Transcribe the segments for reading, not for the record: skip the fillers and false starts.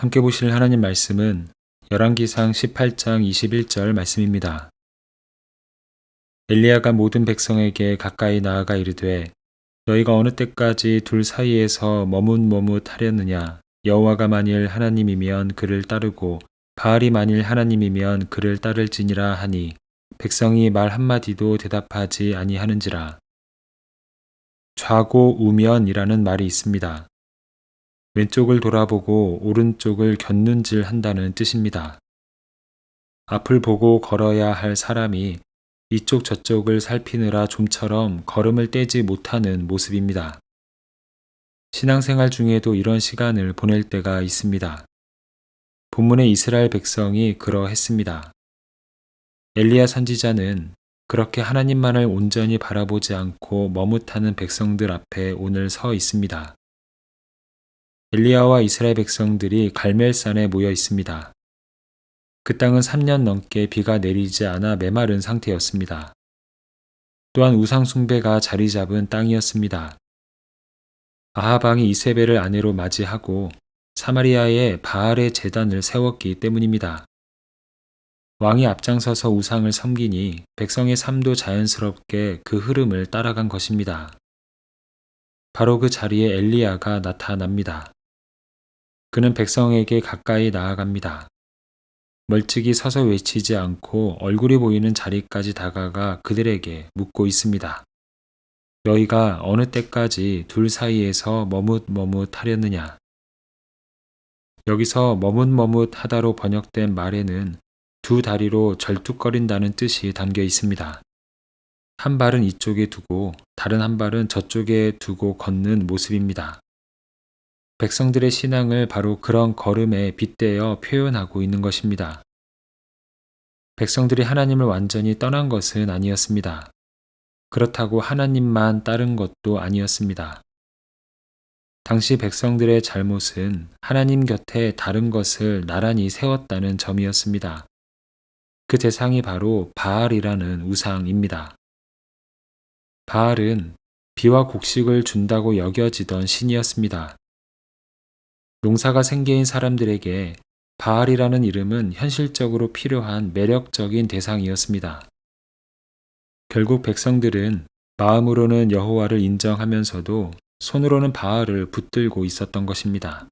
함께 보실 하나님 말씀은 열왕기상 18장 21절 말씀입니다. 엘리야가 모든 백성에게 가까이 나아가 이르되 너희가 어느 때까지 둘 사이에서 머뭇머뭇하려느냐. 여호와가 만일 하나님이면 그를 따르고 바알이 만일 하나님이면 그를 따를지니라 하니 백성이 말 한마디도 대답하지 아니하는지라. 좌고우면이라는 말이 있습니다. 왼쪽을 돌아보고 오른쪽을 곁눈질 한다는 뜻입니다. 앞을 보고 걸어야 할 사람이 이쪽 저쪽을 살피느라 좀처럼 걸음을 떼지 못하는 모습입니다. 신앙생활 중에도 이런 시간을 보낼 때가 있습니다. 본문의 이스라엘 백성이 그러했습니다. 엘리야 선지자는 그렇게 하나님만을 온전히 바라보지 않고 머뭇하는 백성들 앞에 오늘 서 있습니다. 엘리야와 이스라엘 백성들이 갈멜산에 모여 있습니다. 그 땅은 3년 넘게 비가 내리지 않아 메마른 상태였습니다. 또한 우상 숭배가 자리 잡은 땅이었습니다. 아합 왕이 이세벨을 아내로 맞이하고 사마리아에 바알의 제단을 세웠기 때문입니다. 왕이 앞장서서 우상을 섬기니 백성의 삶도 자연스럽게 그 흐름을 따라간 것입니다. 바로 그 자리에 엘리야가 나타납니다. 그는 백성에게 가까이 나아갑니다. 멀찍이 서서 외치지 않고 얼굴이 보이는 자리까지 다가가 그들에게 묻고 있습니다. 너희가 어느 때까지 둘 사이에서 머뭇머뭇하려느냐. 여기서 머뭇머뭇하다로 번역된 말에는 두 다리로 절뚝거린다는 뜻이 담겨 있습니다. 한 발은 이쪽에 두고 다른 한 발은 저쪽에 두고 걷는 모습입니다. 백성들의 신앙을 바로 그런 걸음에 빗대어 표현하고 있는 것입니다. 백성들이 하나님을 완전히 떠난 것은 아니었습니다. 그렇다고 하나님만 따른 것도 아니었습니다. 당시 백성들의 잘못은 하나님 곁에 다른 것을 나란히 세웠다는 점이었습니다. 그 대상이 바로 바알이라는 우상입니다. 바알은 비와 곡식을 준다고 여겨지던 신이었습니다. 농사가 생계인 사람들에게 바알이라는 이름은 현실적으로 필요한 매력적인 대상이었습니다. 결국 백성들은 마음으로는 여호와를 인정하면서도 손으로는 바알을 붙들고 있었던 것입니다.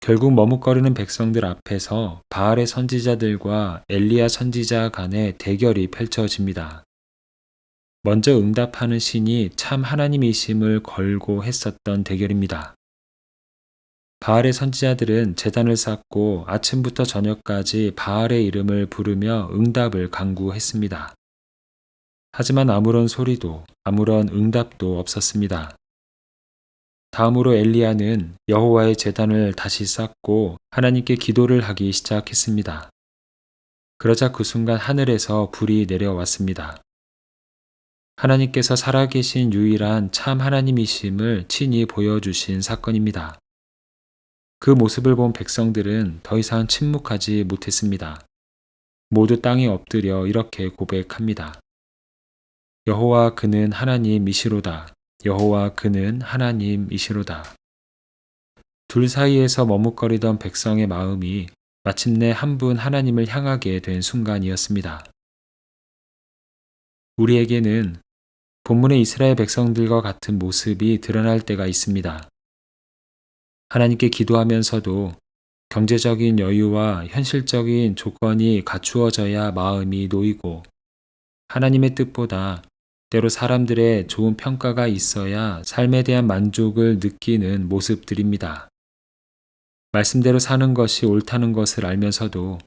결국 머뭇거리는 백성들 앞에서 바알의 선지자들과 엘리야 선지자 간의 대결이 펼쳐집니다. 먼저 응답하는 신이 참 하나님이심을 걸고 했었던 대결입니다. 바알의 선지자들은 제단을 쌓고 아침부터 저녁까지 바알의 이름을 부르며 응답을 간구했습니다. 하지만 아무런 소리도 아무런 응답도 없었습니다. 다음으로 엘리야는 여호와의 제단을 다시 쌓고 하나님께 기도를 하기 시작했습니다. 그러자 그 순간 하늘에서 불이 내려왔습니다. 하나님께서 살아계신 유일한 참 하나님이심을 친히 보여주신 사건입니다. 그 모습을 본 백성들은 더 이상 침묵하지 못했습니다. 모두 땅에 엎드려 이렇게 고백합니다. 여호와 그는 하나님이시로다. 여호와 그는 하나님이시로다. 둘 사이에서 머뭇거리던 백성의 마음이 마침내 한 분 하나님을 향하게 된 순간이었습니다. 우리에게는 본문의 이스라엘 백성들과 같은 모습이 드러날 때가 있습니다. 하나님께 기도하면서도 경제적인 여유와 현실적인 조건이 갖추어져야 마음이 놓이고 하나님의 뜻보다 때로 사람들의 좋은 평가가 있어야 삶에 대한 만족을 느끼는 모습들입니다. 말씀대로 사는 것이 옳다는 것을 알면서도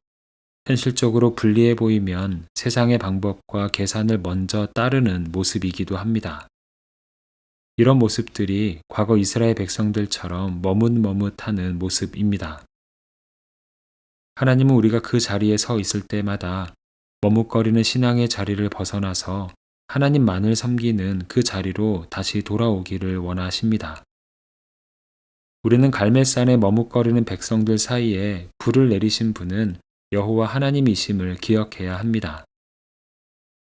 현실적으로 불리해 보이면 세상의 방법과 계산을 먼저 따르는 모습이기도 합니다. 이런 모습들이 과거 이스라엘 백성들처럼 머뭇머뭇하는 모습입니다. 하나님은 우리가 그 자리에 서 있을 때마다 머뭇거리는 신앙의 자리를 벗어나서 하나님만을 섬기는 그 자리로 다시 돌아오기를 원하십니다. 우리는 갈멜산에 머뭇거리는 백성들 사이에 불을 내리신 분은 여호와 하나님이심을 기억해야 합니다.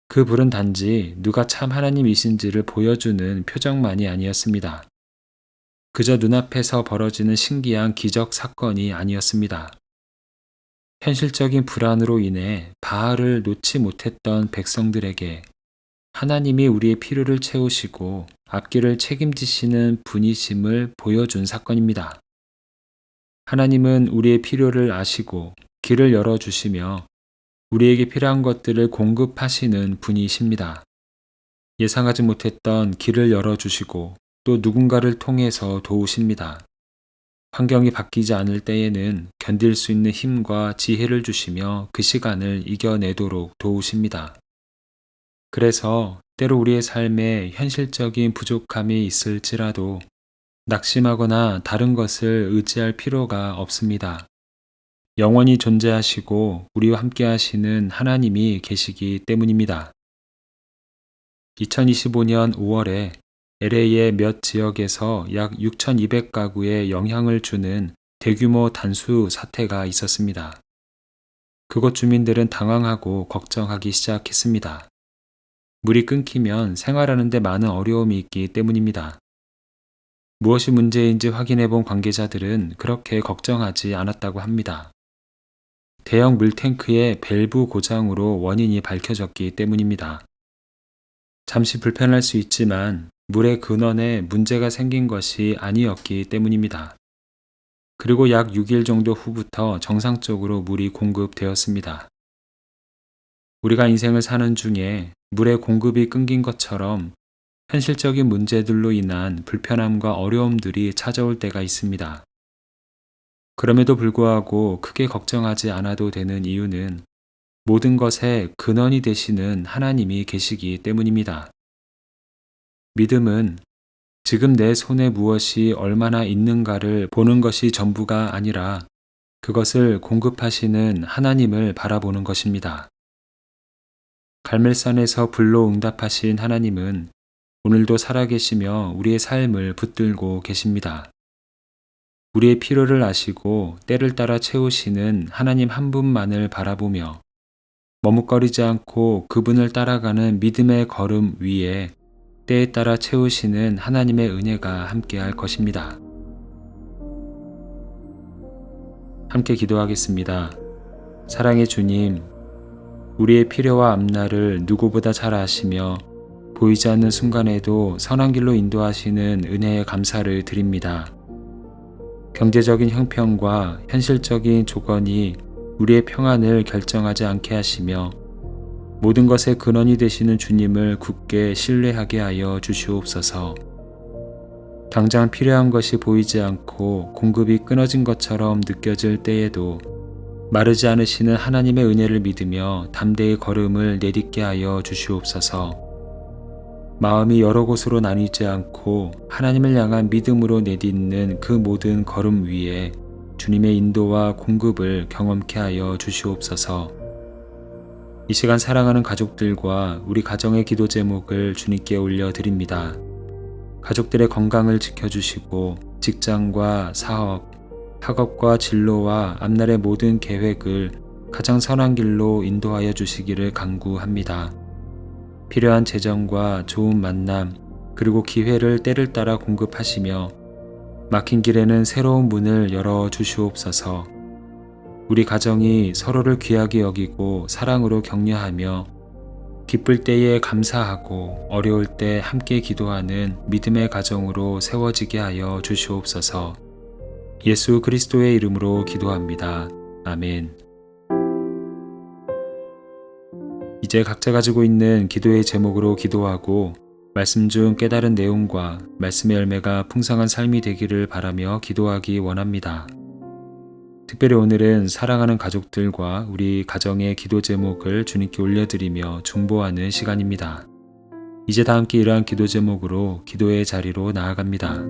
그 불은 단지 누가 참 하나님이신지를 보여주는 표적만이 아니었습니다. 그저 눈앞에서 벌어지는 신기한 기적 사건이 아니었습니다. 현실적인 불안으로 인해 바알을 놓지 못했던 백성들에게 하나님이 우리의 필요를 채우시고 앞길을 책임지시는 분이심을 보여준 사건입니다. 하나님은 우리의 필요를 아시고 길을 열어주시며 우리에게 필요한 것들을 공급하시는 분이십니다. 예상하지 못했던 길을 열어주시고 또 누군가를 통해서 도우십니다. 환경이 바뀌지 않을 때에는 견딜 수 있는 힘과 지혜를 주시며 그 시간을 이겨내도록 도우십니다. 그래서 때로 우리의 삶에 현실적인 부족함이 있을지라도 낙심하거나 다른 것을 의지할 필요가 없습니다. 영원히 존재하시고 우리와 함께 하시는 하나님이 계시기 때문입니다. 2025년 5월에 LA의 몇 지역에서 약 6,200가구에 영향을 주는 대규모 단수 사태가 있었습니다. 그곳 주민들은 당황하고 걱정하기 시작했습니다. 물이 끊기면 생활하는 데 많은 어려움이 있기 때문입니다. 무엇이 문제인지 확인해 본 관계자들은 그렇게 걱정하지 않았다고 합니다. 대형 물탱크의 밸브 고장으로 원인이 밝혀졌기 때문입니다. 잠시 불편할 수 있지만 물의 근원에 문제가 생긴 것이 아니었기 때문입니다. 그리고 약 6일 정도 후부터 정상적으로 물이 공급되었습니다. 우리가 인생을 사는 중에 물의 공급이 끊긴 것처럼 현실적인 문제들로 인한 불편함과 어려움들이 찾아올 때가 있습니다. 그럼에도 불구하고 크게 걱정하지 않아도 되는 이유는 모든 것의 근원이 되시는 하나님이 계시기 때문입니다. 믿음은 지금 내 손에 무엇이 얼마나 있는가를 보는 것이 전부가 아니라 그것을 공급하시는 하나님을 바라보는 것입니다. 갈멜산에서 불로 응답하신 하나님은 오늘도 살아계시며 우리의 삶을 붙들고 계십니다. 우리의 필요를 아시고 때를 따라 채우시는 하나님 한 분만을 바라보며 머뭇거리지 않고 그분을 따라가는 믿음의 걸음 위에 때에 따라 채우시는 하나님의 은혜가 함께할 것입니다. 함께 기도하겠습니다. 사랑의 주님, 우리의 필요와 앞날을 누구보다 잘 아시며 보이지 않는 순간에도 선한 길로 인도하시는 은혜에 감사를 드립니다. 경제적인 형편과 현실적인 조건이 우리의 평안을 결정하지 않게 하시며 모든 것의 근원이 되시는 주님을 굳게 신뢰하게 하여 주시옵소서. 당장 필요한 것이 보이지 않고 공급이 끊어진 것처럼 느껴질 때에도 마르지 않으시는 하나님의 은혜를 믿으며 담대히 걸음을 내딛게 하여 주시옵소서. 마음이 여러 곳으로 나뉘지 않고 하나님을 향한 믿음으로 내딛는 그 모든 걸음 위에 주님의 인도와 공급을 경험케 하여 주시옵소서. 이 시간 사랑하는 가족들과 우리 가정의 기도 제목을 주님께 올려드립니다. 가족들의 건강을 지켜주시고 직장과 사업, 학업과 진로와 앞날의 모든 계획을 가장 선한 길로 인도하여 주시기를 간구합니다. 필요한 재정과 좋은 만남, 그리고 기회를 때를 따라 공급하시며 막힌 길에는 새로운 문을 열어 주시옵소서. 우리 가정이 서로를 귀하게 여기고 사랑으로 격려하며 기쁠 때에 감사하고 어려울 때 함께 기도하는 믿음의 가정으로 세워지게 하여 주시옵소서. 예수 그리스도의 이름으로 기도합니다. 아멘. 이제 각자 가지고 있는 기도의 제목으로 기도하고 말씀 중 깨달은 내용과 말씀의 열매가 풍성한 삶이 되기를 바라며 기도하기 원합니다. 특별히 오늘은 사랑하는 가족들과 우리 가정의 기도 제목을 주님께 올려드리며 중보하는 시간입니다. 이제 다 함께 이러한 기도 제목으로 기도의 자리로 나아갑니다.